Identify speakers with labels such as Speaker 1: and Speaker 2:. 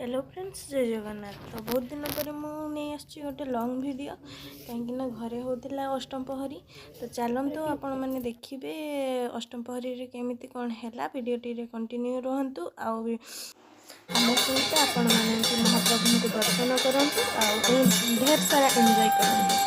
Speaker 1: Hello friends, जय जगन्नाथ। तो बहुत दिन पर मुझे गोटे लॉन्ग वीडियो कहीं घरे होता अष्टम प्रहरी। तो चलतु आपण मैंने देखिए अष्टम प्रहरी केमी कौन है वीडियोटी कंटिन्यू रुहतु आम सहित आपण मैंने महाप्रभु को दर्शन करूँ ढेर सारा एंजॉय करूँ।